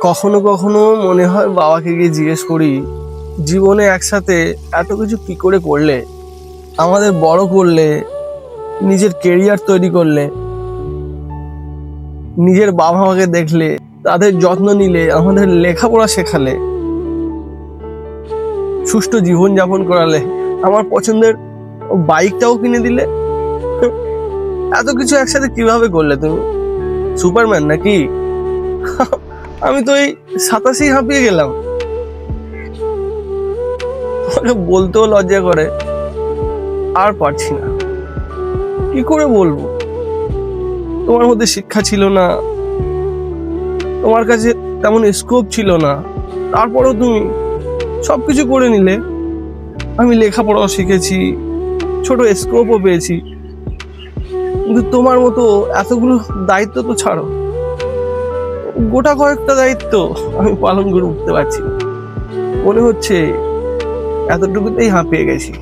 কখনো কখনো মনে হয় বাবাকে গিয়ে জিজ্ঞেস করি, জীবনে একসাথে এত কিছু কি করে করলে, আমাদের বড় করলে, নিজের কেরিয়ার তৈরি করলে, নিজের বাবা মাকে দেখলে, তাদের যত্ন নিলে, আমাদের লেখাপড়া শেখালে, সুষ্ঠু জীবন যাপন করালে, আমার পছন্দের বাইকটাও কিনে দিলে। এত কিছু একসাথে কিভাবে করলে তুমি? সুপারম্যান নাকি? আমি তো এই 87 হাঁপিয়ে গেলাম। তোমাকে বলতেও লজ্জা করে, আর পারছি না, কি করে বলবো? তোমার মধ্যে শিক্ষা ছিল না, তোমার কাছে তেমন স্কোপ ছিল না, তারপরেও তুমি সবকিছু করে নিলে। আমি লেখাপড়াও শিখেছি, ছোট স্কোপও পেয়েছি, কিন্তু তোমার মতো এতগুলো দায়িত্ব তো ছাড়ো, গোটা কয়েকটা দায়িত্ব আমি পালন করে উঠতে পারছি না। মনে হচ্ছে এতটুকুতেই হাঁপিয়ে গেছি।